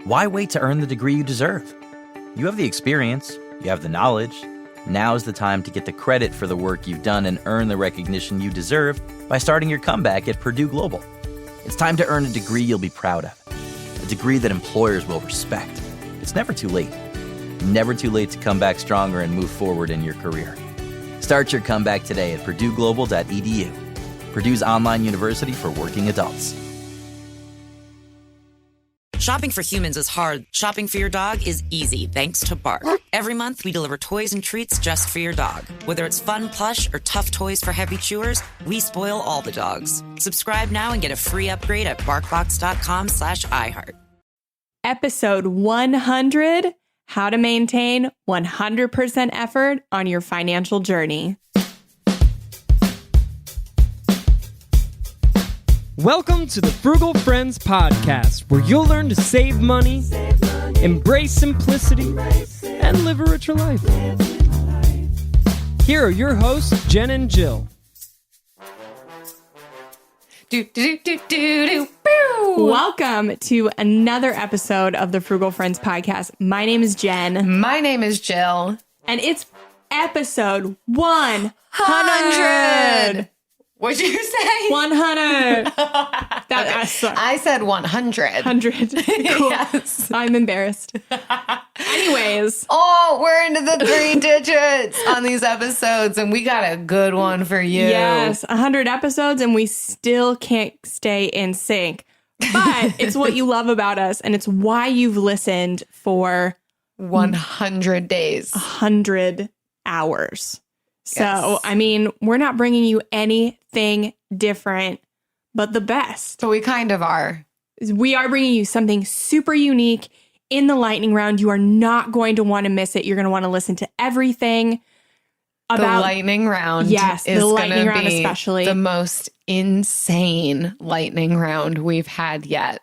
Why wait to earn the degree you deserve? You have the experience, you have the knowledge. Now's the time to get the credit for the work you've done and earn the recognition you deserve by starting your comeback at Purdue Global. It's time to earn a degree you'll be proud of, a degree that employers will respect. It's never too late. Never too late to come back stronger and move forward in your career. Start your comeback today at purdueglobal.edu. Purdue's online university for working adults. Shopping for humans is hard. Shopping for your dog is easy thanks to Bark. Every month, we deliver toys and treats just for your dog. Whether it's fun plush or tough toys for heavy chewers, we spoil all the dogs. Subscribe now and get a free upgrade at barkbox.com/iHeart. Episode 100, How to Maintain 100% Effort on Your Financial Journey. Welcome to the Frugal Friends podcast, where you'll learn to save money, embrace simplicity, and live a richer life. Here are your hosts, Jen and Jill. Welcome to another episode of the Frugal Friends podcast. My name is Jen. My name is Jill. And it's episode 100. What'd you say? 100. I said 100. 100. Cool. Yes. I'm embarrassed. Anyways. Oh, we're into the 3 digits on these episodes, and we got a good one for you. Yes, 100 episodes, and we still can't stay in sync. But it's what you love about us, and it's why you've listened for 100 days. 100 hours. So, Yes. I mean, we're not bringing you anything different, but the best. So we kind of are. We are bringing you something super unique in the lightning round. You are not going to want to miss it. You're going to want to listen to everything about the lightning round. Yes, is the lightning gonna round be especially. the most insane lightning round we've had yet.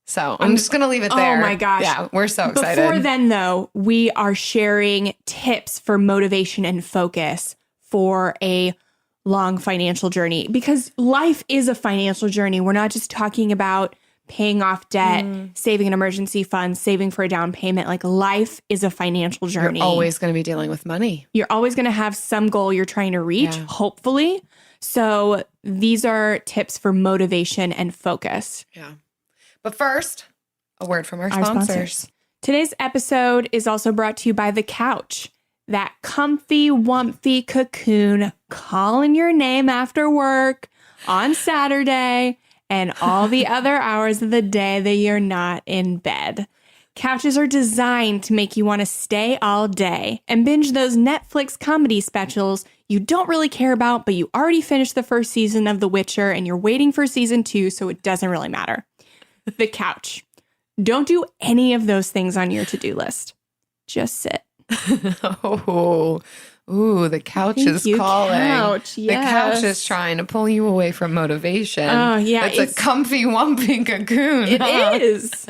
So I'm just going to leave it there. Oh my gosh. Yeah, we're so excited. Before then, though, we are sharing tips for motivation and focus for a long financial journey, because life is a financial journey. We're not just talking about paying off debt, saving an emergency fund, saving for a down payment. Like, life is a financial journey. You're always going to be dealing with money. You're always going to have some goal you're trying to reach, hopefully. So these are tips for motivation and focus. Yeah. But first, a word from our sponsors. Today's episode is also brought to you by The Couch. That comfy, wumpy cocoon calling your name after work on Saturday and all the other hours of the day that you're not in bed. Couches are designed to make you want to stay all day and binge those Netflix comedy specials you don't really care about, but you already finished the first season of The Witcher and you're waiting for season 2, so it doesn't really matter. The Couch. Don't do any of those things on your to-do list. Just sit. Ooh, the couch is calling. Couch. Yes. The couch is trying to pull you away from motivation. Oh, yeah. It's a comfy, wumpy cocoon. It is.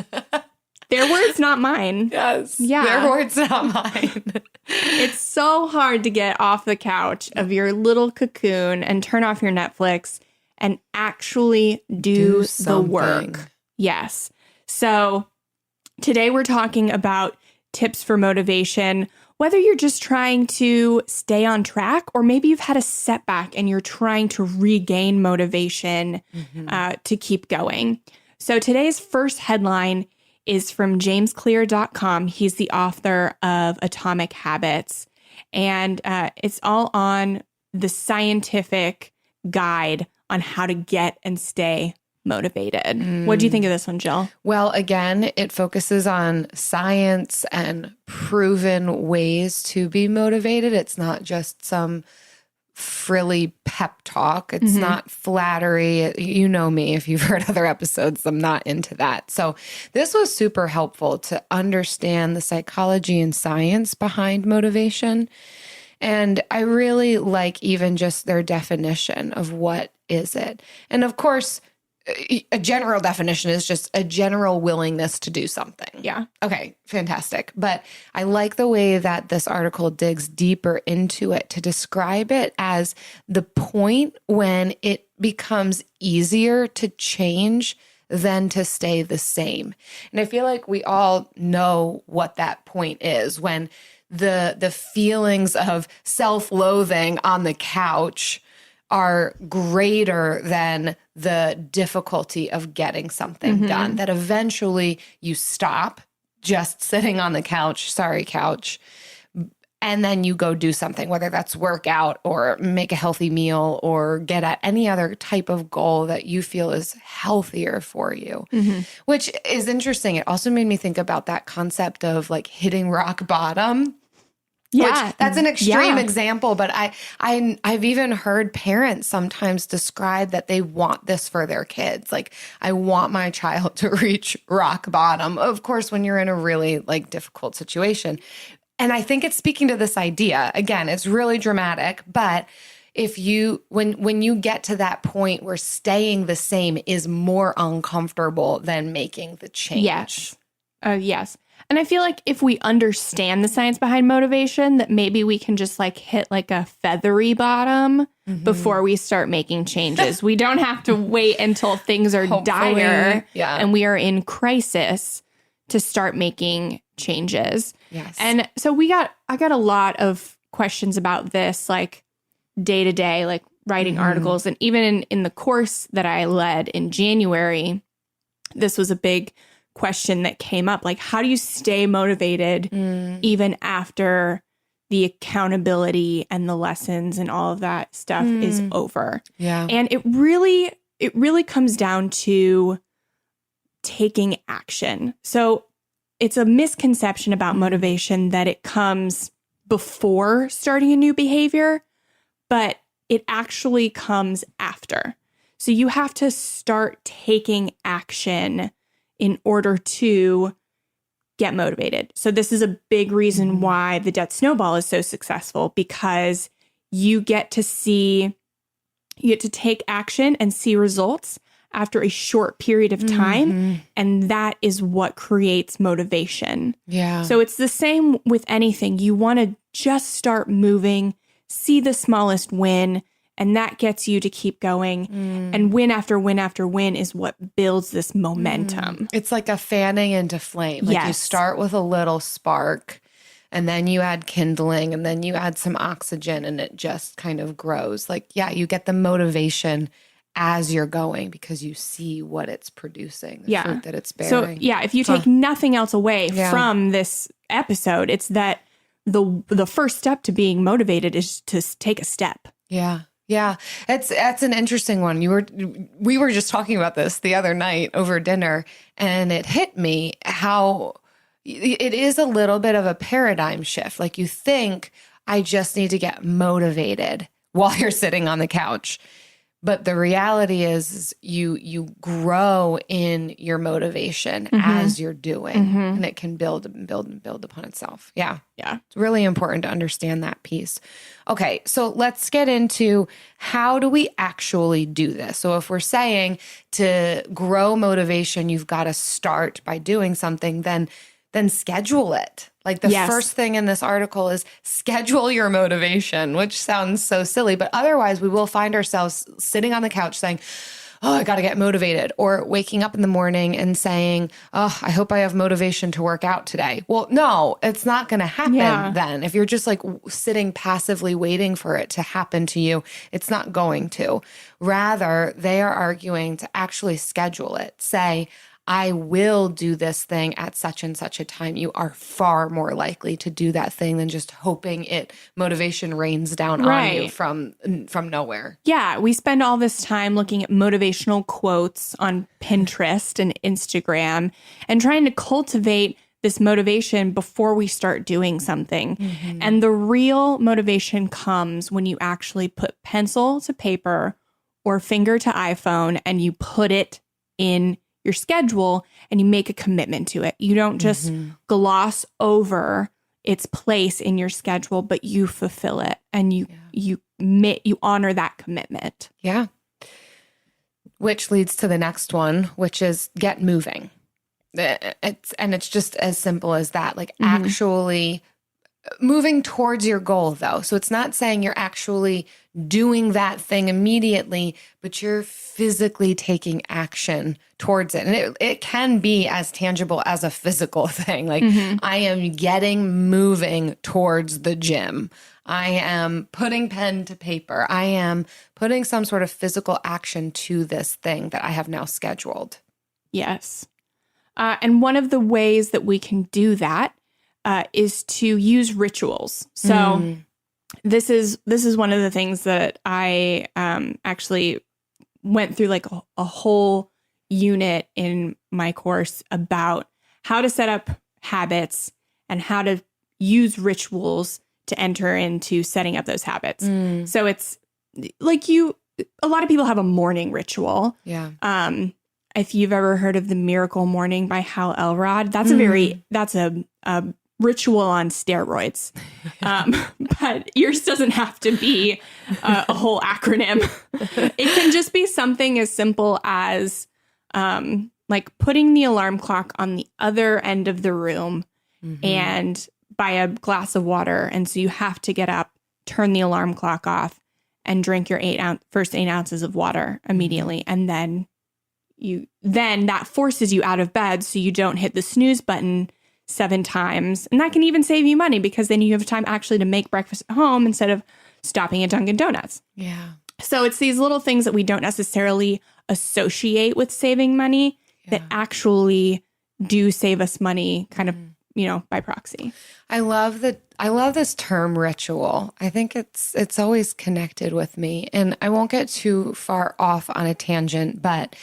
Their words, not mine. Yes. Yeah. Their words, not mine. It's so hard to get off the couch of your little cocoon and turn off your Netflix and actually do the work. Yes. So today we're talking about tips for motivation, whether you're just trying to stay on track or maybe you've had a setback and you're trying to regain motivation to keep going. So today's first headline is from jamesclear.com. He's the author of Atomic Habits, and it's all on the scientific guide on how to get and stay motivated. What do you think of this one, Jill? Well, again, it focuses on science and proven ways to be motivated. It's not just some frilly pep talk. It's not flattery. You know me, if you've heard other episodes, I'm not into that. So this was super helpful to understand the psychology and science behind motivation. And I really like even just their definition of what is it. And of course, a general definition is just a general willingness to do something. Yeah. Okay, fantastic. But I like the way that this article digs deeper into it to describe it as the point when it becomes easier to change than to stay the same. And I feel like we all know what that point is, when the feelings of self-loathing on the couch are greater than the difficulty of getting something done, that eventually you stop just sitting on the couch, sorry, couch, and then you go do something, whether that's work out or make a healthy meal or get at any other type of goal that you feel is healthier for you, which is interesting. It also made me think about that concept of like hitting rock bottom. Yeah. Which, that's an extreme example, but I've even heard parents sometimes describe that they want this for their kids. Like, I want my child to reach rock bottom. Of course, when you're in a really like difficult situation. And I think it's speaking to this idea. Again, it's really dramatic, but if you, when you get to that point where staying the same is more uncomfortable than making the change. Yes. Yes. And I feel like if we understand the science behind motivation, that maybe we can just like hit like a feathery bottom before we start making changes. We don't have to wait until things are dire and we are in crisis to start making changes. Yes. And so I got a lot of questions about this, like day to day, like writing articles. And even in the course that I led in January, this was a big question that came up. Like, how do you stay motivated even after the accountability and the lessons and all of that stuff is over? Yeah. And it really comes down to taking action. So it's a misconception about motivation that it comes before starting a new behavior, but it actually comes after. So you have to start taking action in order to get motivated. So this is a big reason why the debt snowball is so successful, because you get to take action and see results after a short period of time. And that is what creates motivation. Yeah. So it's the same with anything. You want to just start moving, see the smallest win, and that gets you to keep going. And win after win after win is what builds this momentum. It's like a fanning into flame. Like you start with a little spark, and then you add kindling, and then you add some oxygen, and it just kind of grows. Like, yeah, you get the motivation as you're going because you see what it's producing, the fruit that it's bearing. So, if you take nothing else away from this episode, it's that the first step to being motivated is to take a step. Yeah. Yeah, that's an interesting one. We were just talking about this the other night over dinner, and it hit me how it is a little bit of a paradigm shift. Like, you think I just need to get motivated while you're sitting on the couch. But the reality is you grow in your motivation as you're doing, and it can build and build and build upon itself. Yeah. Yeah. It's really important to understand that piece. Okay. So let's get into, how do we actually do this? So if we're saying to grow motivation, you've got to start by doing something, then schedule it. Like, the first thing in this article is schedule your motivation, which sounds so silly, but otherwise we will find ourselves sitting on the couch saying, oh, I got to get motivated, or waking up in the morning and saying, oh, I hope I have motivation to work out today. Well, no, it's not going to happen then. If you're just like sitting passively waiting for it to happen to you, it's not going to. Rather, they are arguing to actually schedule it. Say, I will do this thing at such and such a time. You are far more likely to do that thing than just hoping motivation rains down on you from nowhere. Yeah, we spend all this time looking at motivational quotes on Pinterest and Instagram and trying to cultivate this motivation before we start doing something. And the real motivation comes when you actually put pencil to paper or finger to iPhone and you put it in your schedule and you make a commitment to it. You don't just gloss over its place in your schedule, but you fulfill it and you honor that commitment. Yeah. Which leads to the next one, which is get moving. It's just as simple as that. Like, actually moving towards your goal, though. So it's not saying you're actually doing that thing immediately, but you're physically taking action towards it. And it can be as tangible as a physical thing. Like I am getting moving towards the gym. I am putting pen to paper. I am putting some sort of physical action to this thing that I have now scheduled. Yes. And one of the ways that we can do that is to use rituals. So this is one of the things that I actually went through like a whole unit in my course about how to set up habits and how to use rituals to enter into setting up those habits. So it's like a lot of people have a morning ritual. Yeah. If you've ever heard of the Miracle Morning by Hal Elrod, that's that's a ritual on steroids. But yours doesn't have to be a whole acronym. It can just be something as simple as like putting the alarm clock on the other end of the room and by a glass of water. And so you have to get up, turn the alarm clock off, and drink your first 8 ounces of water immediately. And then that forces you out of bed so you don't hit the snooze button 7 times. And that can even save you money because then you have time actually to make breakfast at home instead of stopping at Dunkin' Donuts. Yeah. So it's these little things that we don't necessarily associate with saving money that actually do save us money kind of, by proxy. I love this term ritual. I think it's always connected with me, and I won't get too far off on a tangent, but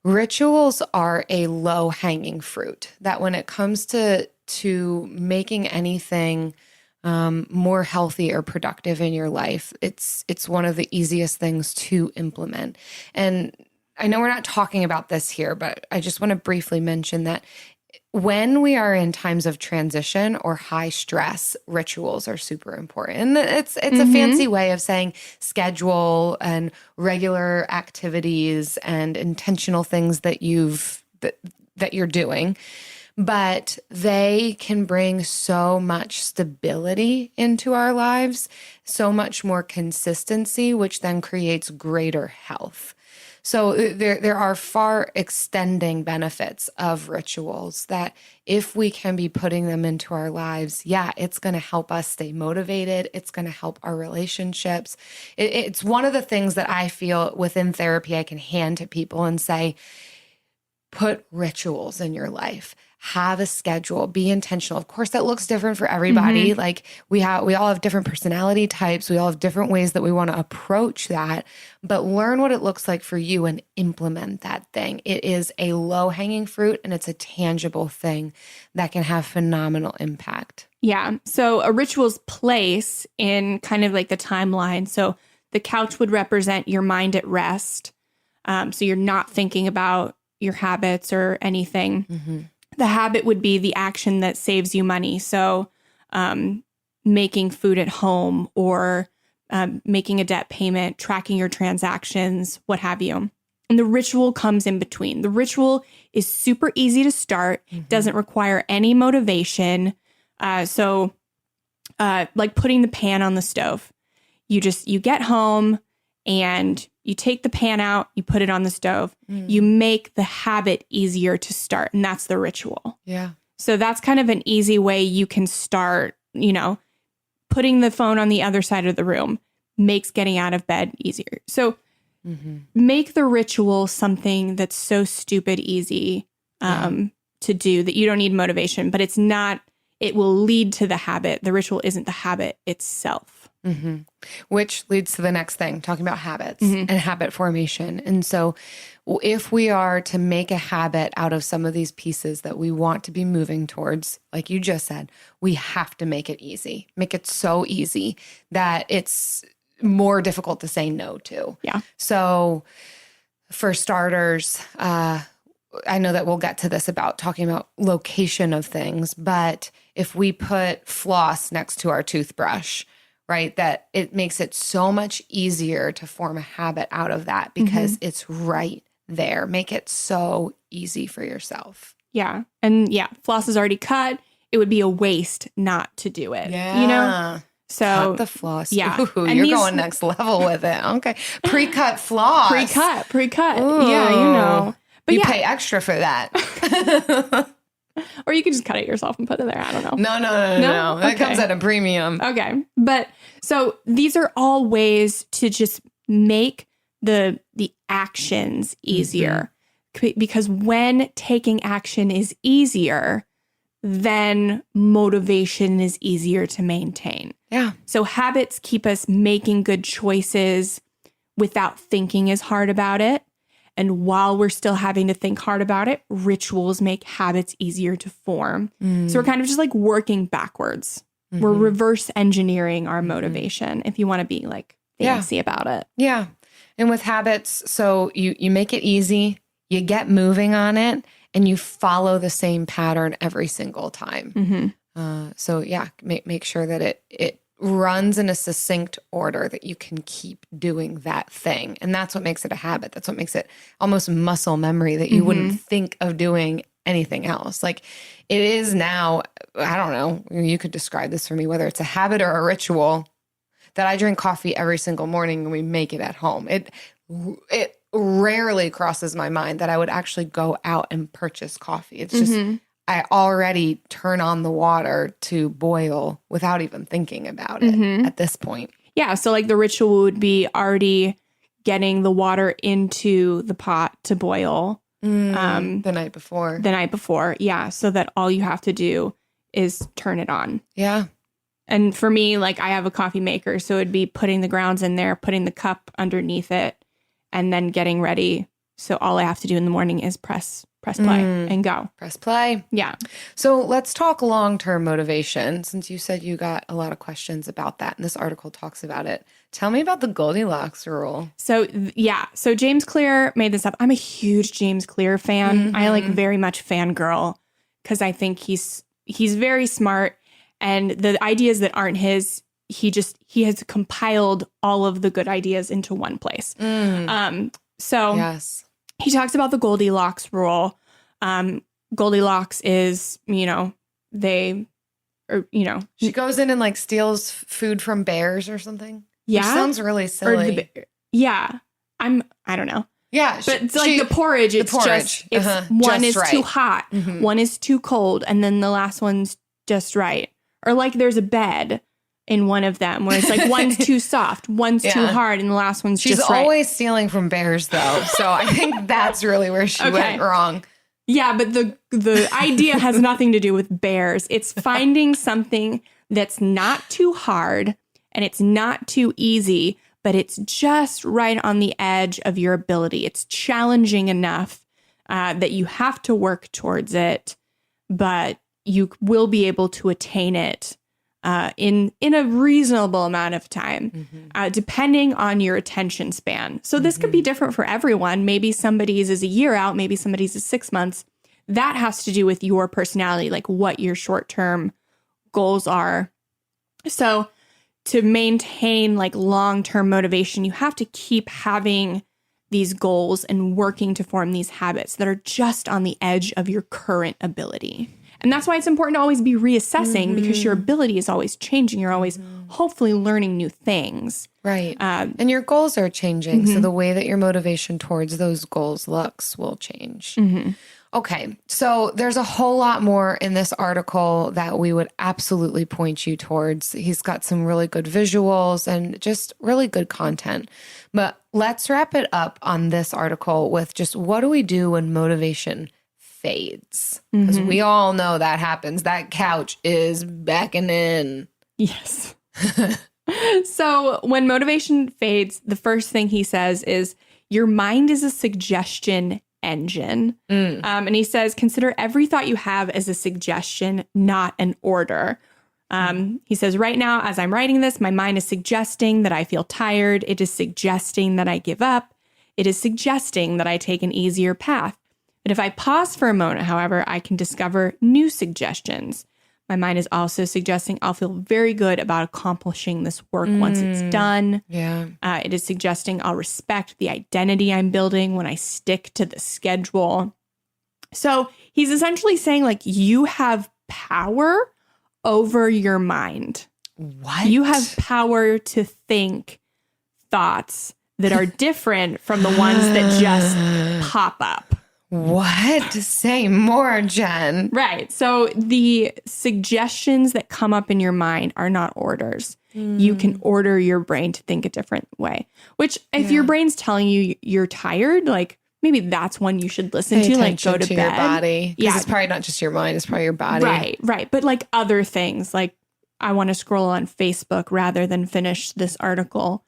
rituals are a low-hanging fruit that when it comes to making anything more healthy or productive in your life, it's one of the easiest things to implement. And I know we're not talking about this here, but I just want to briefly mention that when we are in times of transition or high stress, rituals are super important. And it's a fancy way of saying schedule and regular activities and intentional things that you're doing. But they can bring so much stability into our lives, so much more consistency, which then creates greater health. So there are far extending benefits of rituals that if we can be putting them into our lives, it's going to help us stay motivated. It's going to help our relationships. It's one of the things that I feel within therapy I can hand to people and say, put rituals in your life. Have a schedule, be intentional. Of course, that looks different for everybody. Like we all have different personality types. We all have different ways that we want to approach that, but learn what it looks like for you and implement that thing. It is a low-hanging fruit and it's a tangible thing that can have phenomenal impact. Yeah. So a ritual's place in kind of like the timeline. So the couch would represent your mind at rest. So you're not thinking about your habits or anything. The habit would be the action that saves you money. So making food at home or making a debt payment, tracking your transactions, what have you. And the ritual comes in between. The ritual is super easy to start, doesn't require any motivation. So like putting the pan on the stove. You get home and you take the pan out, you put it on the stove, you make the habit easier to start. And that's the ritual. Yeah. So that's kind of an easy way you can start, putting the phone on the other side of the room makes getting out of bed easier. So make the ritual something that's so stupid easy to do that you don't need motivation, but it will lead to the habit. The ritual isn't the habit itself. Which leads to the next thing, talking about habits and habit formation. And so if we are to make a habit out of some of these pieces that we want to be moving towards, like you just said, we have to make it easy, make it so easy that it's more difficult to say no to. Yeah. So for starters, I know that we'll get to this about talking about location of things, but if we put floss next to our toothbrush, right, that it makes it so much easier to form a habit out of that because it's right there. Make it so easy for yourself. Yeah. And floss is already cut. it would be a waste not to do it. Yeah. You know? So cut the floss. Yeah. Ooh, And you're these- going next level with it. Okay. Pre-cut floss. Pre-cut. Ooh. Yeah, you know. But you yeah. pay extra for that. Or you could just cut it yourself and put it there. I don't know. No. That Okay. comes at a premium. Okay. But so these are all ways to just make the actions easier. Because when taking action is easier, then motivation is easier to maintain. Yeah. So habits keep us making good choices without thinking as hard about it. And while we're still having to think hard about it, rituals make habits easier to form. So we're kind of just like working backwards. We're reverse engineering our motivation, if you want to be like fancy about it. Yeah. And with habits, so you make it easy, you get moving on it, and you follow the same pattern every single time. So yeah, make sure that it runs in a succinct order, that you can keep doing that thing. And that's what makes it a habit. That's what makes it almost muscle memory, that you wouldn't think of doing anything else. Like it is now, I don't know, you could describe this for me, whether it's a habit or a ritual, that I drink coffee every single morning and we make it at home. It rarely crosses my mind that I would actually go out and purchase coffee. It's just, I already turn on the water to boil without even thinking about it at this point. Yeah. So like the ritual would be already getting the water into the pot to boil The night before. the night before. Yeah. So that all you have to do is turn it on. Yeah. And for me, like I have a coffee maker. So it'd be putting the grounds in there, putting the cup underneath it, and then getting ready. So all I have to do in the morning is press play and go. Press play. Yeah. So let's talk long-term motivation, since you said you got a lot of questions about that and this article talks about it. Tell me about the Goldilocks rule. So yeah. So James Clear made this up. I'm a huge James Clear fan. I like very much fangirl because I think he's very smart, and the ideas that aren't his, he has compiled all of the good ideas into one place. So Yes. he talks about the Goldilocks rule. Goldilocks is, She goes in and like steals food from bears or something. yeah. Which sounds really Or silly. I don't know. Yeah. But it's like the porridge, it's porridge. just, one Just is too right. hot, one is too cold, and then the last one's just right. Or like there's a bed in one of them where it's like one's too soft, one's too hard, and the last one's She's just right. always stealing from bears though. So I think that's really where she went wrong. Yeah, but the idea has nothing to do with bears. It's finding something that's not too hard and it's not too easy, but it's just right on the edge of your ability. It's challenging enough that you have to work towards it, but you will be able to attain it in a reasonable amount of time, depending on your attention span. So this could be different for everyone. Maybe somebody's is a year out, maybe somebody's is 6 months. That has to do with your personality, like what your short-term goals are. So to maintain like long-term motivation, you have to keep having these goals and working to form these habits that are just on the edge of your current ability. And that's why it's important to always be reassessing, because your ability is always changing. You're always hopefully learning new things. Right. And your goals are changing. So the way that your motivation towards those goals looks will change. Okay. So there's a whole lot more in this article that we would absolutely point you towards. He's got some really good visuals and just really good content. But let's wrap it up on this article with just what do we do when motivation fades? Because we all know that happens. That couch is backing in. Yes. So when motivation fades, the first thing he says is your mind is a suggestion engine. And he says, consider every thought you have as a suggestion, not an order. He says, right now, as I'm writing this, my mind is suggesting that I feel tired. It is suggesting that I give up. It is suggesting that I take an easier path. But if I pause for a moment, however, I can discover new suggestions. My mind is also suggesting I'll feel very good about accomplishing this work once it's done. Yeah. It is suggesting I'll respect the identity I'm building when I stick to the schedule. So he's essentially saying, like, you have power over your mind. What? You have power to think thoughts that are different from the ones that just pop up. What? Say more, Jen. Right. So the suggestions that come up in your mind are not orders. You can order your brain to think a different way, which if your brain's telling you you're tired, like maybe that's one you should listen to, like go to bed. Your body. Because Yeah. it's probably not just your mind, it's probably your body. Right. But like other things, like I want to scroll on Facebook rather than finish this article.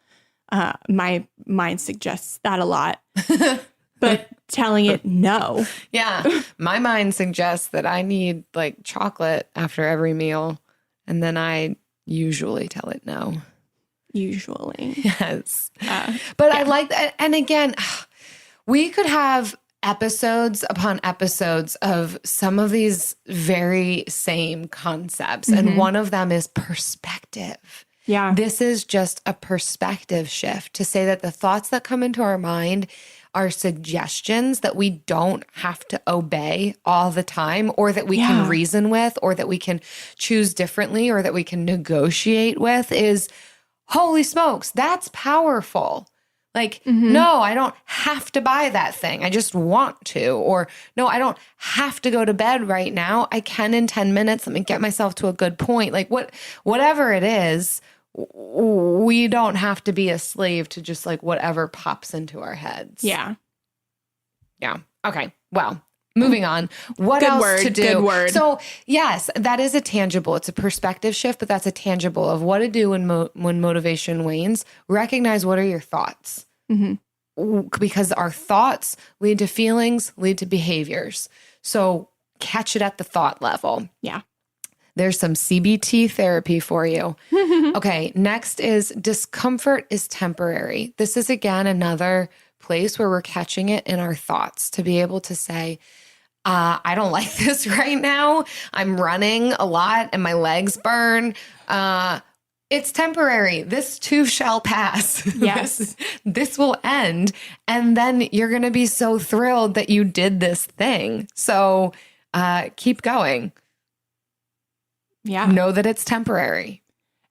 My mind suggests that a lot. But telling it no. Yeah. My mind suggests that I need like chocolate after every meal. And then I usually tell it no. Usually. Yes. But I like that. And again, we could have episodes upon episodes of some of these very same concepts. And one of them is perspective. Yeah. This is just a perspective shift to say that the thoughts that come into our mind are suggestions that we don't have to obey all the time, or that we can reason with, or that we can choose differently, or that we can negotiate with. Is holy smokes, that's powerful. Like, no, I don't have to buy that thing. I just want to. Or no, I don't have to go to bed right now. I can in 10 minutes. Let me get myself to a good point. Like whatever it is, we don't have to be a slave to just like whatever pops into our heads. Yeah. Yeah. Okay. Well, moving on. What Good else word, to do? good word. So yes, that is a tangible. It's a perspective shift, but that's a tangible of what to do when motivation wanes. Recognize what are your thoughts, because our thoughts lead to feelings, lead to behaviors. So catch it at the thought level. Yeah. There's some CBT therapy for you. Okay, next is discomfort is temporary. This is, again, another place where we're catching it in our thoughts to be able to say, I don't like this right now. I'm running a lot and my legs burn. It's temporary. This too shall pass. Yes. This will end. And then you're going to be so thrilled that you did this thing. So keep going. Yeah. Know that it's temporary.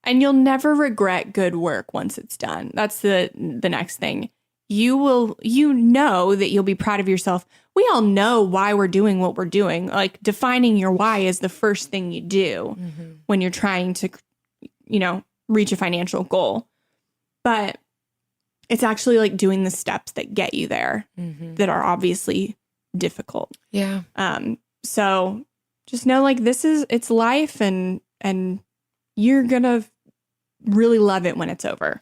And you'll never regret good work once it's done. That's the next thing. You know that you'll be proud of yourself. We all know why we're doing what we're doing. Like defining your why is the first thing you do when you're trying to, reach a financial goal. But it's actually like doing the steps that get you there that are obviously difficult. Yeah. So just know like it's life and you're going to really love it when it's over.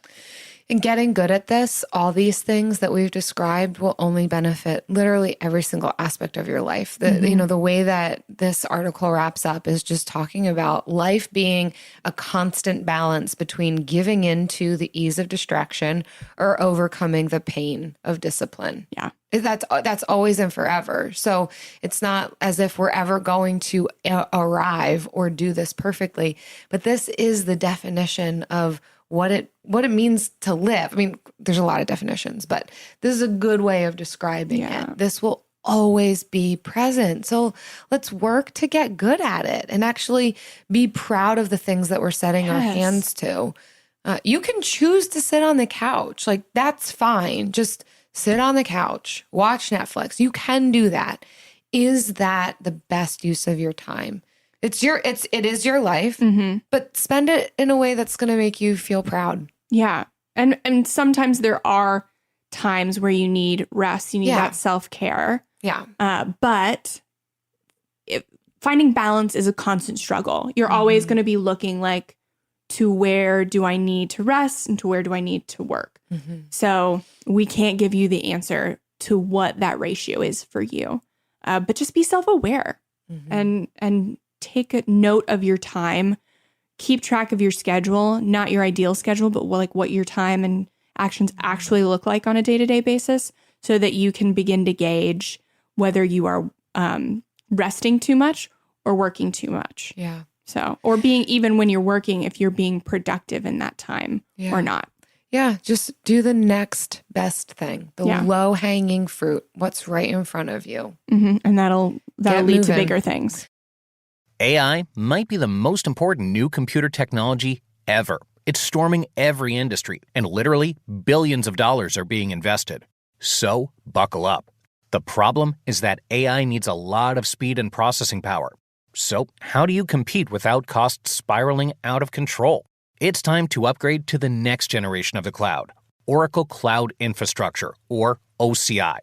And getting good at this, all these things that we've described will only benefit literally every single aspect of your life. The way that this article wraps up is just talking about life being a constant balance between giving into the ease of distraction or overcoming the pain of discipline. Yeah. That's always and forever. So it's not as if we're ever going to arrive or do this perfectly, but this is the definition of what it means to live. I mean, there's a lot of definitions, but this is a good way of describing it. This will always be present. So let's work to get good at it and actually be proud of the things that we're setting our hands to. You can choose to sit on the couch. Like that's fine. Just sit on the couch, watch Netflix. You can do that. Is that the best use of your time? It is your life, but spend it in a way that's going to make you feel proud. Yeah. And sometimes there are times where you need rest, you need that self-care. Yeah. But finding balance is a constant struggle. You're always going to be looking like, to where do I need to rest and to where do I need to work? So we can't give you the answer to what that ratio is for you. But just be self-aware and take a note of your time. Keep track of your schedule, not your ideal schedule, but what your time and actions actually look like on a day-to-day basis so that you can begin to gauge whether you are resting too much or working too much. Yeah. So, or being, even when you're working, if you're being productive in that time or not. Yeah. Just do the next best thing, the low-hanging fruit, what's right in front of you. And that'll lead to bigger things. AI might be the most important new computer technology ever. It's storming every industry, and literally billions of dollars are being invested. So, buckle up. The problem is that AI needs a lot of speed and processing power. So, how do you compete without costs spiraling out of control? It's time to upgrade to the next generation of the cloud, Oracle Cloud Infrastructure, or OCI.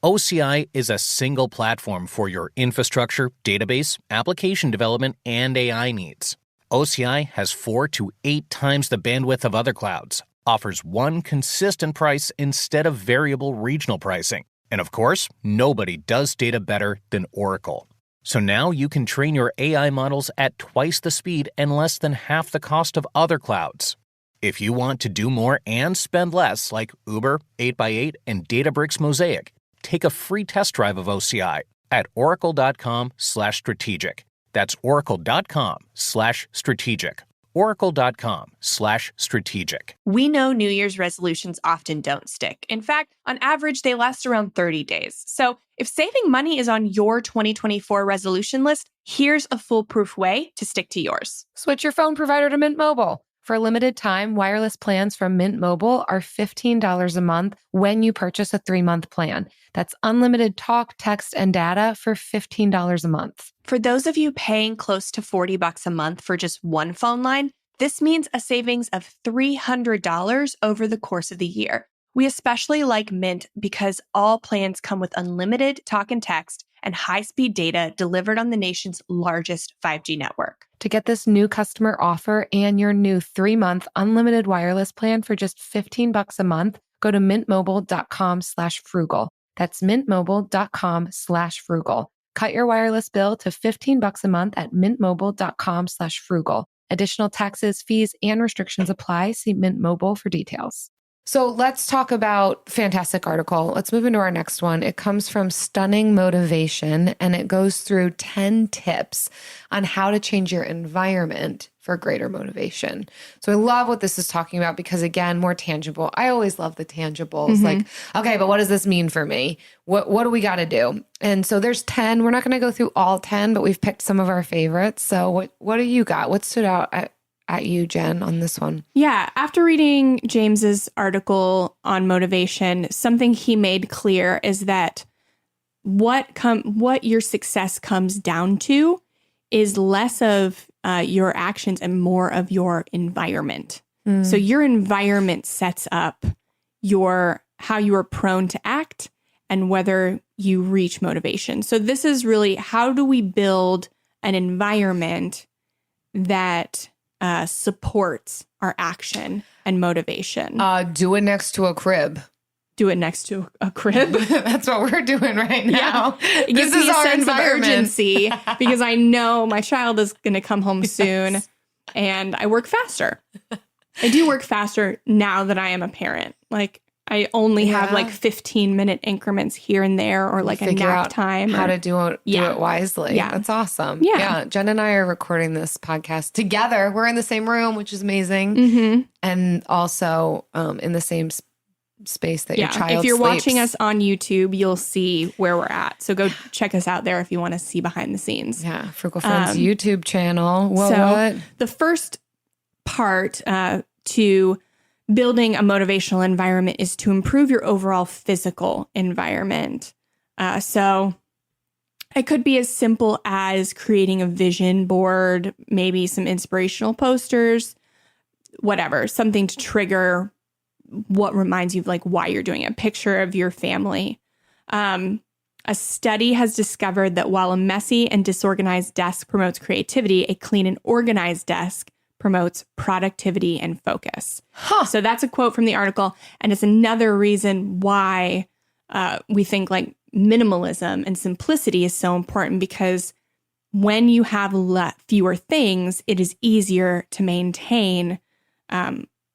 OCI is a single platform for your infrastructure, database, application development, and AI needs. OCI has 4 to 8 times the bandwidth of other clouds, offers one consistent price instead of variable regional pricing. And of course, nobody does data better than Oracle. So now you can train your AI models at twice the speed and less than half the cost of other clouds. If you want to do more and spend less, like Uber, 8x8, and Databricks Mosaic, take a free test drive of OCI at oracle.com/strategic. That's oracle.com/strategic. oracle.com/strategic. We know New Year's resolutions often don't stick. In fact, on average, they last around 30 days. So if saving money is on your 2024 resolution list, here's a foolproof way to stick to yours. Switch your phone provider to Mint Mobile. For a limited time, wireless plans from Mint Mobile are $15 a month when you purchase a 3-month plan. That's unlimited talk, text, and data for $15 a month. For those of you paying close to $40 a month for just one phone line, this means a savings of $300 over the course of the year. We especially like Mint because all plans come with unlimited talk and text and high-speed data delivered on the nation's largest 5G network. To get this new customer offer and your new 3-month unlimited wireless plan for just $15 a month, go to mintmobile.com/frugal. That's mintmobile.com/frugal. Cut your wireless bill to $15 a month at mintmobile.com/frugal. Additional taxes, fees, and restrictions apply. See Mint Mobile for details. So let's talk about fantastic article. Let's move into our next one. It comes from Stunning Motivation, and it goes through 10 tips on how to change your environment for greater motivation. So I love what this is talking about because, again, more tangible. I always love the tangibles. Like, okay, but what does this mean for me? What do we got to do? And so there's 10. We're not going to go through all 10, but we've picked some of our favorites. So what do you got? What stood out at you, Jen, on this one? Yeah. After reading James's article on motivation, something he made clear is that what your success comes down to is less of your actions and more of your environment. So your environment sets up how you are prone to act and whether you reach motivation. So this is really, how do we build an environment that supports our action and motivation? Do it next to a crib. Do it next to a crib. That's what we're doing right now. Yeah. It gives This me is a our sense environment. of urgency because I know my child is going to come home soon and I work faster. I do work faster now that I am a parent. Like I only have like 15-minute increments here and there, or like a nap time. How to do it wisely. Yeah. That's awesome. Yeah. Jen and I are recording this podcast together. We're in the same room, which is amazing. And also in the same space that your child If you're sleeps. watching us on YouTube, you'll see where we're at. So go check us out there if you want to see behind the scenes. Yeah. Frugal Friends YouTube channel. What? The first part to building a motivational environment is to improve your overall physical environment. So it could be as simple as creating a vision board, maybe some inspirational posters, whatever, something to trigger what reminds you of like why you're doing it, a picture of your family. A study has discovered that while a messy and disorganized desk promotes creativity, a clean and organized desk promotes productivity and focus. So that's a quote from the article. And it's another reason why we think like minimalism and simplicity is so important, because when you have fewer things, it is easier to maintain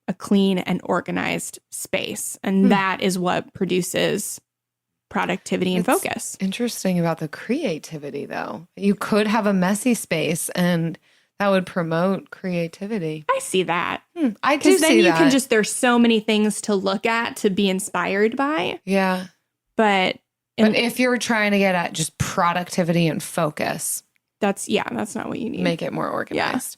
a clean and organized space. And that is what produces productivity and focus. Interesting about the creativity, though. You could have a messy space and that would promote creativity. I see that. I do see that. Because then you can there's so many things to look at, to be inspired by. Yeah. But if you're trying to get at just productivity and focus, that's not what you need. Make it more organized.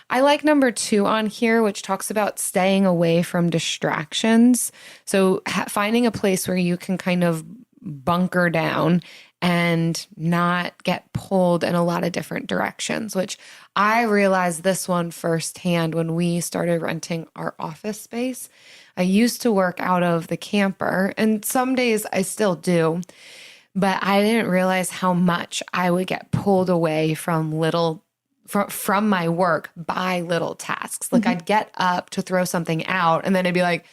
I like number 2 on here, which talks about staying away from distractions. So finding a place where you can kind of bunker down and not get pulled in a lot of different directions, which I realized this one firsthand when we started renting our office space. I used to work out of the camper, and some days I still do, but I didn't realize how much I would get pulled away from my work by little tasks. Like I'd get up to throw something out and then I'd be like,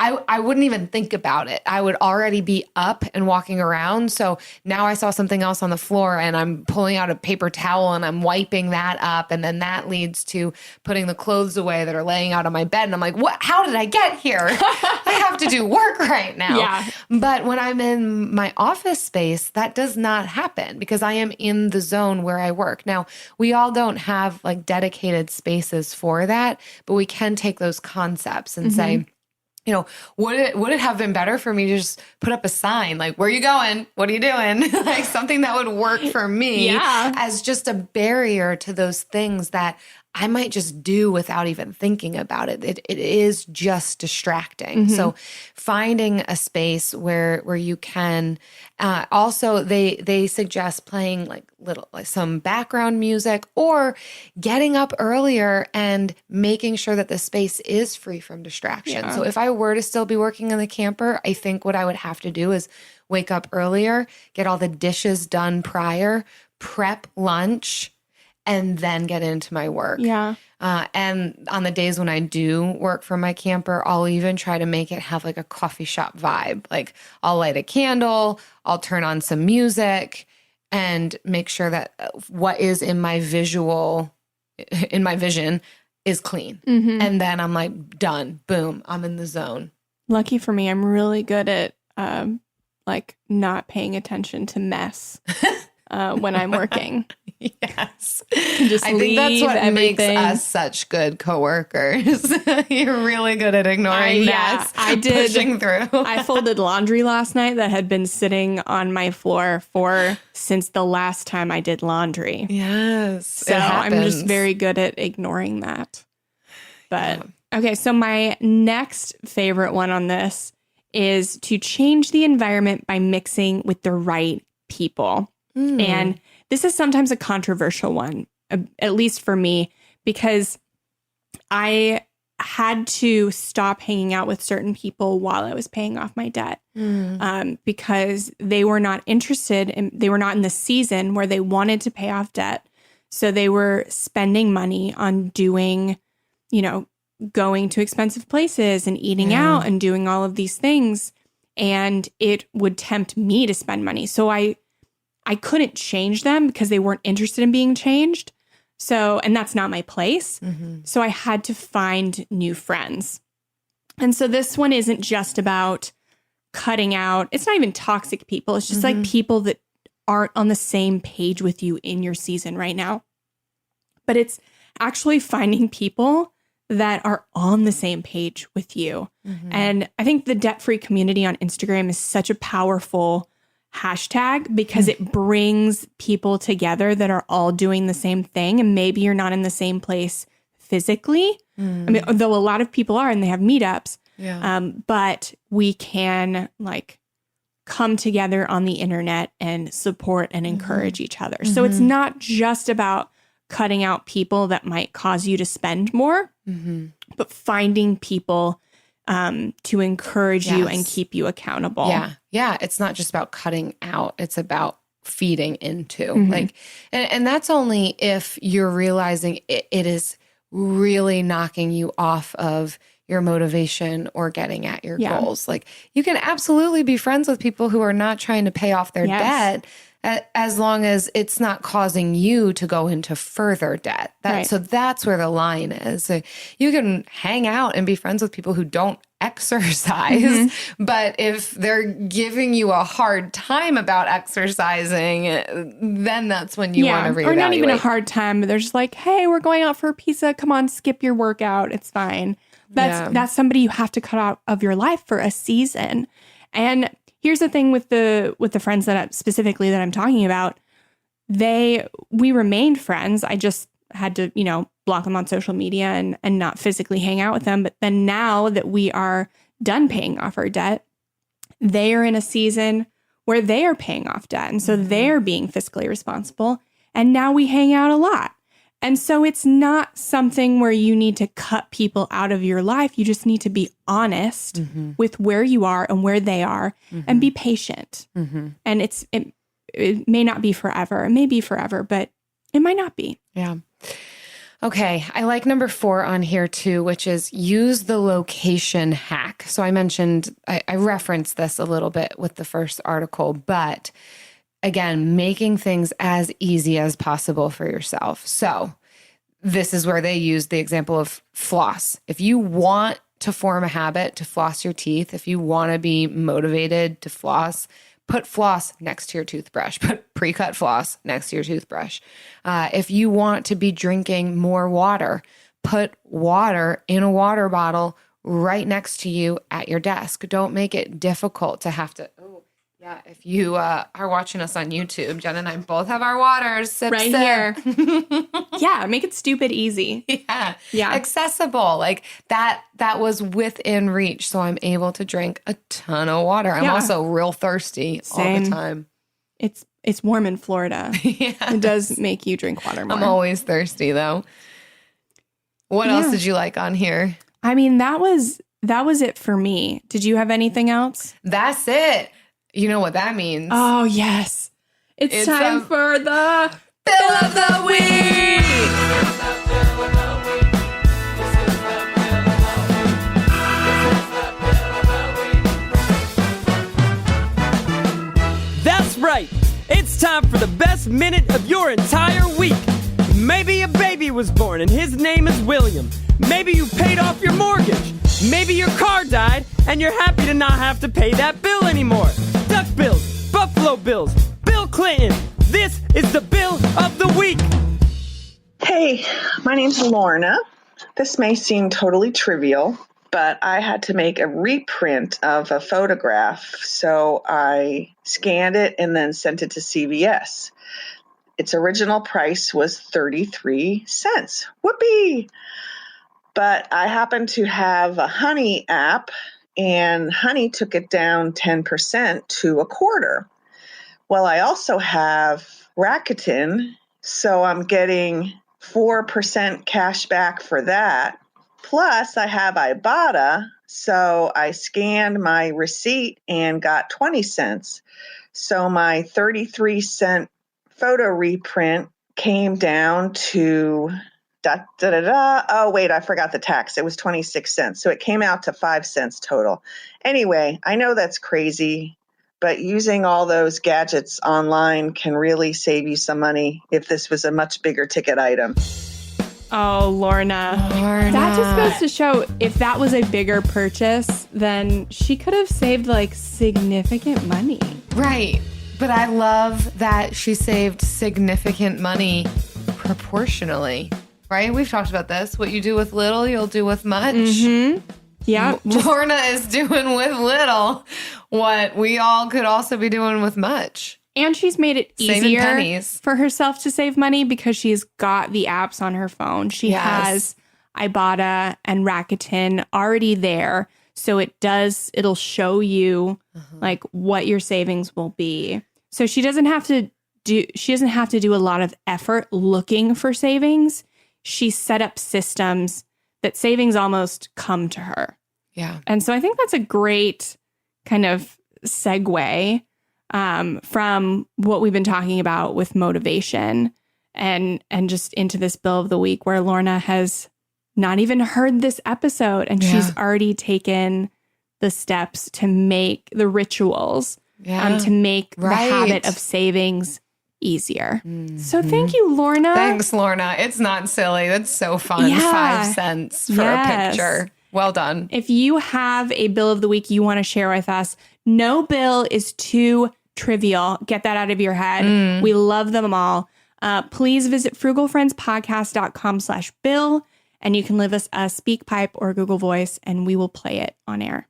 I wouldn't even think about it. I would already be up and walking around. So now I saw something else on the floor and I'm pulling out a paper towel and I'm wiping that up. And then that leads to putting the clothes away that are laying out on my bed. And I'm like, what? How did I get here? I have to do work right now. Yeah. But when I'm in my office space, that does not happen because I am in the zone where I work. Now, we all don't have like dedicated spaces for that, but we can take those concepts and say, you know, would it have been better for me to just put up a sign like, where are you going? What are you doing? Like something that would work for me as just a barrier to those things that I might just do without even thinking about it. It is just distracting. So finding a space where you can, also they suggest playing like some background music or getting up earlier and making sure that the space is free from distraction. So if I were to still be working in the camper, I think what I would have to do is wake up earlier, get all the dishes done prior, prep lunch, and then get into my work. Yeah. And on the days when I do work from my camper, I'll even try to make it have like a coffee shop vibe. Like I'll light a candle, I'll turn on some music and make sure that what is in my vision is clean. And then I'm like, done, boom, I'm in the zone. Lucky for me, I'm really good at like not paying attention to mess when I'm working. Yes. Just I think that's what everything. makes us such good coworkers. You're really good at ignoring mess. I did. Pushing through. I folded laundry last night that had been sitting on my floor since the last time I did laundry. Yes. So I'm just very good at ignoring that. But okay, so my next favorite one on this is to change the environment by mixing with the right people. And this is sometimes a controversial one, at least for me, because I had to stop hanging out with certain people while I was paying off my debt because they were not interested and they were not in the season where they wanted to pay off debt. So they were spending money on doing, going to expensive places and eating out and doing all of these things. And it would tempt me to spend money. So I couldn't change them because they weren't interested in being changed. So, and that's not my place. So I had to find new friends. And so this one isn't just about cutting out. It's not even toxic people. It's just like people that aren't on the same page with you in your season right now. But it's actually finding people that are on the same page with you. And I think the debt-free community on Instagram is such a powerful hashtag because it brings people together that are all doing the same thing. And maybe you're not in the same place physically. I mean, though a lot of people are and they have meetups, but we can like come together on the internet and support and encourage each other. So it's not just about cutting out people that might cause you to spend more, but finding people to encourage you and keep you accountable. Yeah. It's not just about cutting out. It's about feeding into like, and that's only if you're realizing it is really knocking you off of your motivation or getting at your goals. Like you can absolutely be friends with people who are not trying to pay off their debt as long as it's not causing you to go into further debt. So that's where the line is. So you can hang out and be friends with people who don't exercise, but if they're giving you a hard time about exercising, then that's when you want to reevaluate. Or not even a hard time, but they're just like, hey, we're going out for a pizza. Come on, skip your workout. It's fine. That's somebody you have to cut out of your life for a season. And here's the thing with the friends that specifically that I'm talking about, we remained friends. I just had to, block them on social media and not physically hang out with them. But then now that we are done paying off our debt, they are in a season where they are paying off debt. And so they're being fiscally responsible. And now we hang out a lot. And so it's not something where you need to cut people out of your life. You just need to be honest with where you are and where they are and be patient. And it may not be forever. It may be forever, but it might not be. Yeah. Okay. I like number 4 on here too, which is use the location hack. So I mentioned, I referenced this a little bit with the first article, but again, making things as easy as possible for yourself. So this is where they use the example of floss. If you want to form a habit to floss your teeth, if you want to be motivated to floss, put floss next to your toothbrush. Put pre-cut floss next to your toothbrush. If you want to be drinking more water, put water in a water bottle right next to you at your desk. Don't make it difficult to have to... Yeah, if you are watching us on YouTube, Jen and I both have our waters. Sip, right sip. here. Yeah, make it stupid easy. Yeah. Accessible. Like that was within reach. So I'm able to drink a ton of water. I'm also real thirsty all the time. It's warm in Florida. Yes. It does make you drink water more. I'm always thirsty though. What else did you like on here? I mean, that was it for me. Did you have anything else? That's it. You know what that means. Oh, yes. It's time for the Bill of the Week. That's right. It's time for the best minute of your entire week. Maybe a baby was born and his name is William. Maybe you paid off your mortgage. Maybe your car died and you're happy to not have to pay that bill anymore. Duck Bills, Buffalo Bills, Bill Clinton. This is the Bill of the Week. Hey, my name's Lorna. This may seem totally trivial, but I had to make a reprint of a photograph, so I scanned it and then sent it to CVS. Its original price was 33 cents. Whoopee! But I happen to have a Honey app, and Honey took it down 10% to a quarter. Well, I also have Rakuten, so I'm getting 4% cash back for that. Plus, I have Ibotta, so I scanned my receipt and got 20 cents. So my 33-cent photo reprint came down to... Oh, wait, I forgot the tax. It was 26 cents. So it came out to 5 cents total. Anyway, I know that's crazy, but using all those gadgets online can really save you some money if this was a much bigger ticket item. Oh, Lorna. That just goes to show if that was a bigger purchase, then she could have saved like significant money. Right. But I love that she saved significant money proportionally. Right? We've talked about this. What you do with little, you'll do with much. Mm-hmm. Yeah. Lorna is doing with little what we all could also be doing with much. And she's made it easier for herself to save money because she's got the apps on her phone. She has Ibotta and Rakuten already there. So it'll show you like what your savings will be. So she doesn't have to do a lot of effort looking for savings. She set up systems that savings almost come to her. Yeah. And so I think that's a great kind of segue from what we've been talking about with motivation and just into this Bill of the Week where Lorna has not even heard this episode and she's already taken the steps to make the rituals, to make the habit of savings easier. So thank you, Lorna. Thanks, Lorna. It's not silly. That's so fun. 5 cents for a picture. Well done. If you have a Bill of the Week you want to share with us, no bill is too trivial. Get that out of your head. We love them all. Please visit frugalfriendspodcast.com/bill and you can leave us a SpeakPipe or Google Voice and we will play it on air.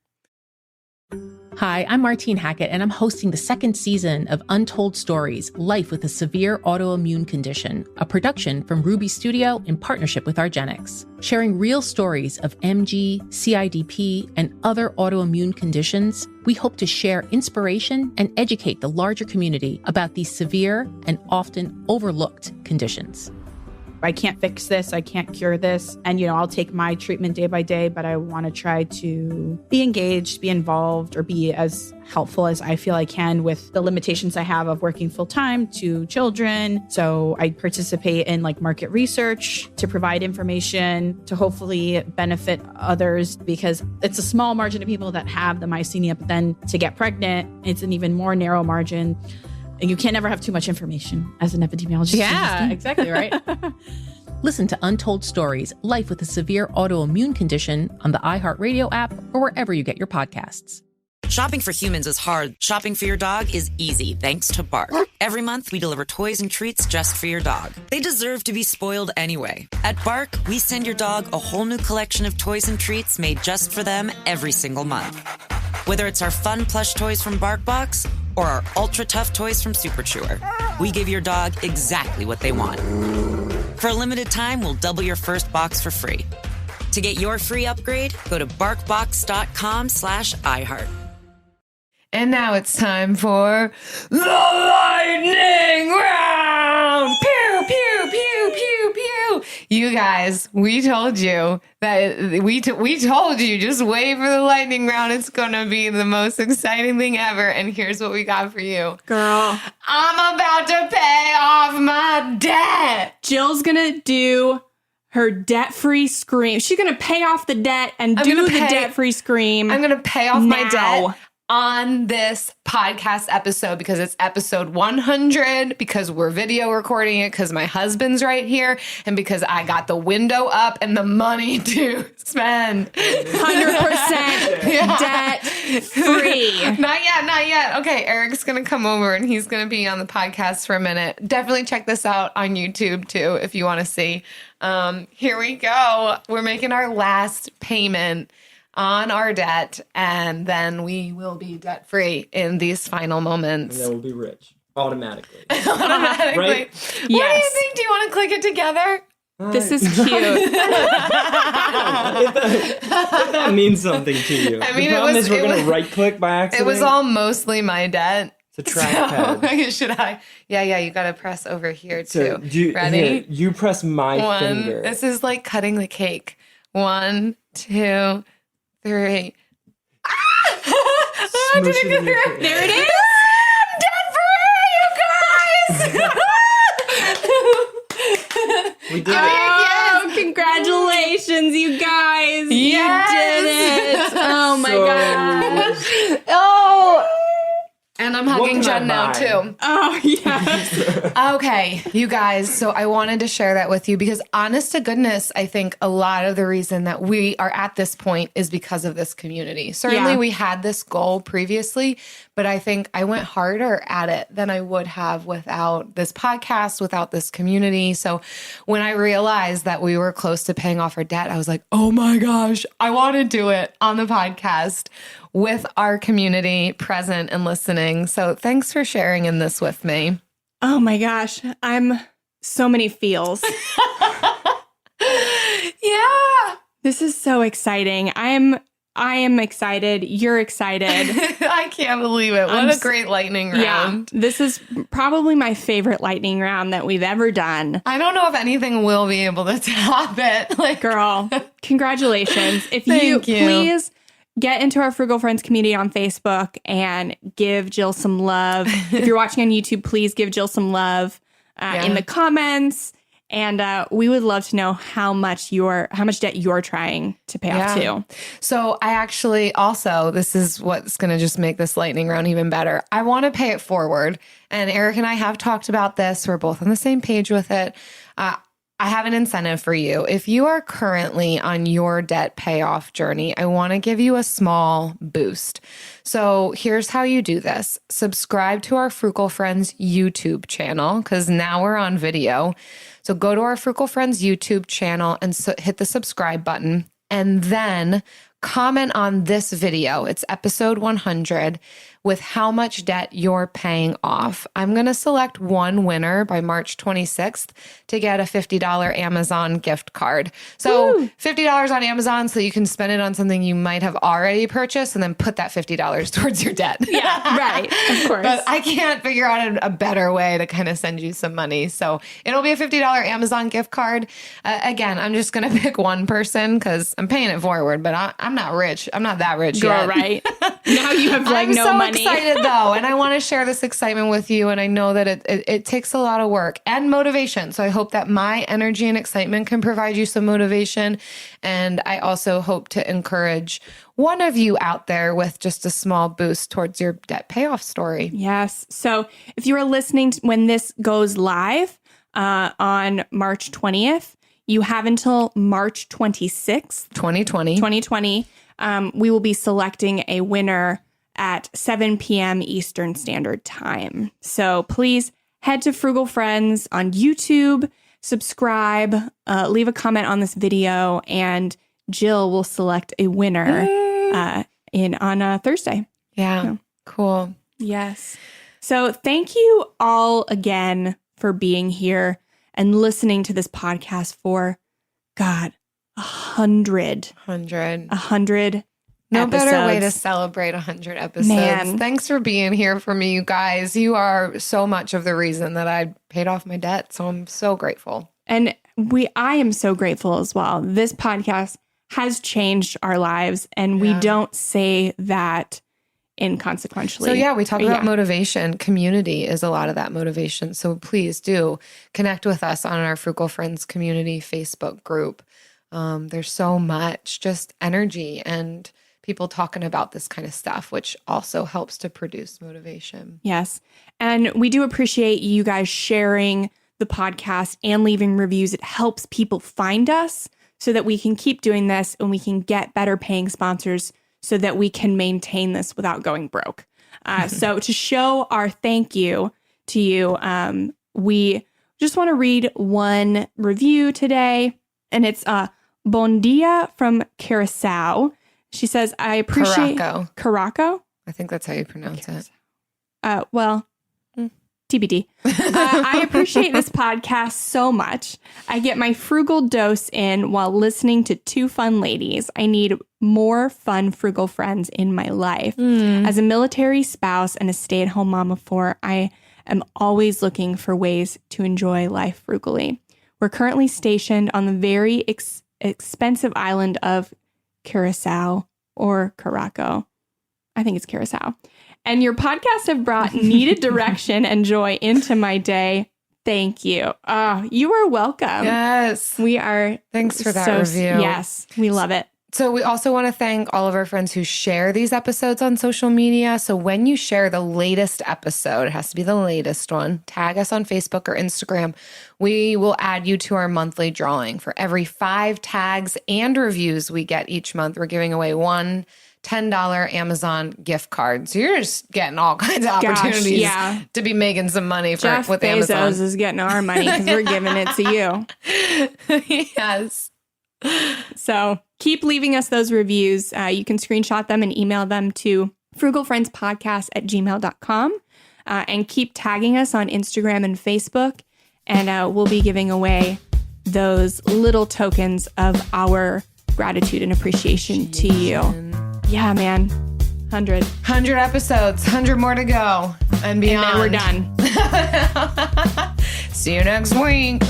Hi, I'm Martine Hackett, and I'm hosting the second season of Untold Stories, Life with a Severe Autoimmune Condition, a production from Ruby Studio in partnership with Argenix. Sharing real stories of MG, CIDP, and other autoimmune conditions, we hope to share inspiration and educate the larger community about these severe and often overlooked conditions. I can't fix this. I can't cure this. And, I'll take my treatment day by day, but I want to try to be engaged, be involved, or be as helpful as I feel I can with the limitations I have of working full time to children. So I participate in market research to provide information to hopefully benefit others, because it's a small margin of people that have the myasthenia, but then to get pregnant, it's an even more narrow margin. And you can't ever have too much information as an epidemiologist. Yeah, exactly right. Listen to Untold Stories, Life with a Severe Autoimmune Condition on the iHeartRadio app or wherever you get your podcasts. Shopping for humans is hard. Shopping for your dog is easy thanks to Bark. Every month, we deliver toys and treats just for your dog. They deserve to be spoiled anyway. At Bark, we send your dog a whole new collection of toys and treats made just for them every single month. Whether it's our fun plush toys from BarkBox or our ultra tough toys from Super Chewer, we give your dog exactly what they want. For a limited time, we'll double your first box for free. To get your free upgrade, go to barkbox.com/iHeart. And now it's time for the lightning round. Pew, pew, pew, pew, pew. You guys, we told you that we told you just wait for the lightning round. It's going to be the most exciting thing ever. And here's what we got for you. Girl, I'm about to pay off my debt. Jill's gonna do her debt-free scream. She's gonna pay off the debt and do the debt-free scream. I'm going to pay off my debt on this podcast episode because it's episode 100, because we're video recording it, because my husband's right here, and because I got the window up and the money to spend. 100% debt-free. Not yet. Okay, Eric's going to come over and he's going to be on the podcast for a minute. Definitely check this out on YouTube too if you want to see. Here we go. We're making our last payment on our debt, and then we will be debt-free in these final moments. And then we'll be rich automatically. Right? Yes. What do you think? Do you want to click it together? This is cute. if that means something to you. I mean, the problem is we're going to right-click by accident. It was all mostly my debt. It's a trackpad. So, should I? Yeah, you got to press over here, So too. Ready? Here, you press my finger. This is like cutting the cake. 1, 2, 3. Smush it in your face. There it is. I'm debt-free, you guys! We did it. Oh, congratulations, you guys. Yes. You did it. Oh, my gosh. Oh! And I'm hugging What can I Jen now, buy? too. Oh, yes. Okay, you guys. So I wanted to share that with you because honest to goodness, I think a lot of the reason that we are at this point is because of this community. Certainly we had this goal previously, but I think I went harder at it than I would have without this podcast, without this community. So when I realized that we were close to paying off our debt, I was like, oh my gosh, I want to do it on the podcast with our community present and listening. So thanks for sharing in this with me. Oh, my gosh. I'm so many feels. Yeah. This is so exciting. I am excited. You're excited. I can't believe it. What a great lightning round. Yeah, this is probably my favorite lightning round that we've ever done. I don't know if anything will be able to top it. Girl, congratulations. If Thank you. Please get into our Frugal Friends community on Facebook and give Jill some love. If you're watching on YouTube, please give Jill some love in the comments. And we would love to know how much debt you're trying to pay off too. So I actually also, this is what's going to just make this lightning round even better. I want to pay it forward. And Eric and I have talked about this. We're both on the same page with it. I have an incentive for you. If you are currently on your debt payoff journey, I want to give you a small boost. So here's how you do this. Subscribe to our Frugal Friends YouTube channel because now we're on video. So go to our Frugal Friends YouTube channel and hit the subscribe button. And then comment on this video, it's episode 100, with how much debt you're paying off. I'm going to select one winner by March 26th to get a $50 Amazon gift card. So $50 on Amazon so you can spend it on something you might have already purchased and then put that $50 towards your debt. Yeah, right. Of course. But I can't figure out a better way to kind of send you some money. So it'll be a $50 Amazon gift card. Again, I'm just going to pick one person because I'm paying it forward, but I'm not rich. I'm not that rich Girl, yet. Right. Now you have like no money. I'm so excited though, and I want to share this excitement with you. And I know that it takes a lot of work and motivation. So I hope that my energy and excitement can provide you some motivation. And I also hope to encourage one of you out there with just a small boost towards your debt payoff story. Yes. So if you are listening when this goes live on March 20th, you have until March 26th, 2020. We will be selecting a winner at 7 p.m. Eastern Standard Time. So please head to Frugal Friends on YouTube, subscribe, leave a comment on this video, and Jill will select a winner on Thursday. Yeah, cool. Yes. So thank you all again for being here and listening to this podcast for, God, 100. No episodes. better way to celebrate 100 episodes. Man. Thanks for being here for me, you guys. You are so much of the reason that I paid off my debt. So I'm so grateful. And I am so grateful as well. This podcast has changed our lives, and we don't say that inconsequentially. So yeah, we talk about motivation. Community is a lot of that motivation. So please do connect with us on our Frugal Friends community Facebook group. There's so much just energy and people talking about this kind of stuff, which also helps to produce motivation. Yes. And we do appreciate you guys sharing the podcast and leaving reviews. It helps people find us so that we can keep doing this and we can get better paying sponsors so that we can maintain this without going broke. So to show our thank you to you, we just want to read one review today. And it's Bon Dia from Curacao. She says, I appreciate... Caraco? I think that's how you pronounce it. TBD. I appreciate this podcast so much. I get my frugal dose in while listening to two fun ladies. I need more fun frugal friends in my life. As a military spouse and a stay-at-home mom of 4, I am always looking for ways to enjoy life frugally. We're currently stationed on the very expensive island of Curacao or Caraco. I think it's Curacao. And your podcasts have brought needed direction and joy into my day. Thank you. You are welcome. Yes. We are. Thanks for that review. Yes, we love it. So we also want to thank all of our friends who share these episodes on social media. So when you share the latest episode, it has to be the latest one, tag us on Facebook or Instagram. We will add you to our monthly drawing. For every 5 tags and reviews we get each month, we're giving away one $10 Amazon gift card. So you're just getting all kinds of opportunities to be making some money with Bezos Amazon. Is getting our money because we're giving it to you. Yes. So keep leaving us those reviews. You can screenshot them and email them to frugalfriendspodcast@gmail.com and keep tagging us on Instagram and Facebook. And we'll be giving away those little tokens of our gratitude and appreciation to you. Yeah, man. 100 episodes, 100 more to go and beyond. And then we're done. See you next week.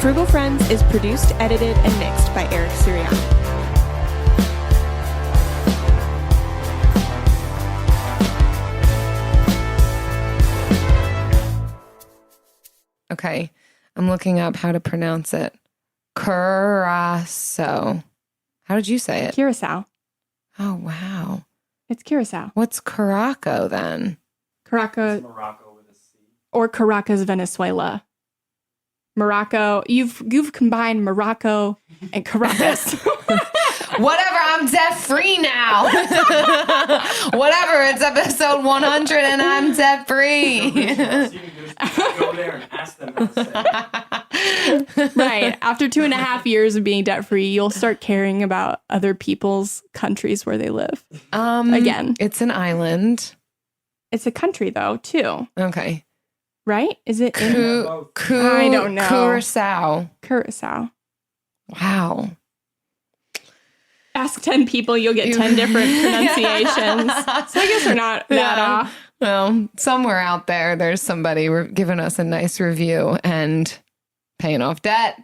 Frugal Friends is produced, edited, and mixed by Eric Sirianni. Okay, I'm looking up how to pronounce it. Curacao. How did you say it? Curacao. Oh, wow. It's Curacao. What's Caraco then? Caraco. Morocco with a C. Or Caracas, Venezuela. Morocco. You've combined Morocco and Caracas. Whatever, I'm debt free now. Whatever, it's episode 100 and I'm debt free. Go there and ask them how to say it. Right. After 2.5 years of being debt free, you'll start caring about other people's countries where they live. Again, it's an island. It's a country though, too. Okay. Right? Is it I don't know. Curacao. Wow. Ask 10 people, you'll get 10 different pronunciations. So I guess we're not that off. Well, somewhere out there, there's somebody giving us a nice review and paying off debt.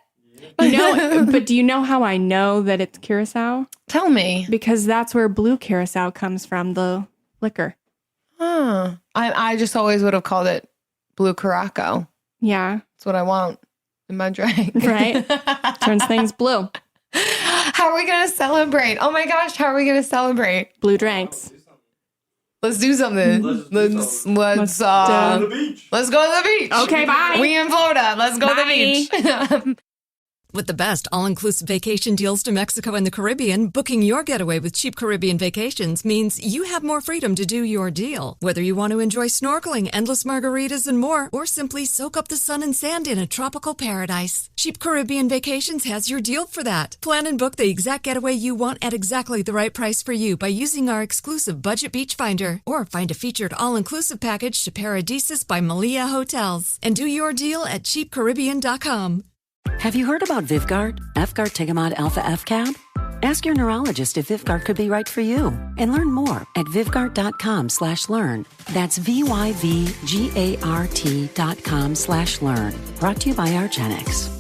But do you know how I know that it's Curacao? Tell me. Because that's where blue Curacao comes from, the liquor. Huh. I just always would have called it blue Curaçao. Yeah. That's what I want in my drink. Right. Turns things blue. How are we going to celebrate? Oh my gosh, how are we going to celebrate? Blue drinks. Let's do something. Let's go to the beach. Let's go to the beach. Okay, bye. We in Florida. Let's go to the beach. With the best all-inclusive vacation deals to Mexico and the Caribbean, booking your getaway with Cheap Caribbean Vacations means you have more freedom to do your deal. Whether you want to enjoy snorkeling, endless margaritas, and more, or simply soak up the sun and sand in a tropical paradise, Cheap Caribbean Vacations has your deal for that. Plan and book the exact getaway you want at exactly the right price for you by using our exclusive Budget Beach Finder, or find a featured all-inclusive package to Paradisus by Malia Hotels, and do your deal at cheapcaribbean.com. Have you heard about Vyvgart, F-Gard Tigamod Alpha F-Cab? Ask your neurologist if Vyvgart could be right for you and learn more at Vyvgart.com/learn. That's VYVGART.com/learn. Brought to you by argenx.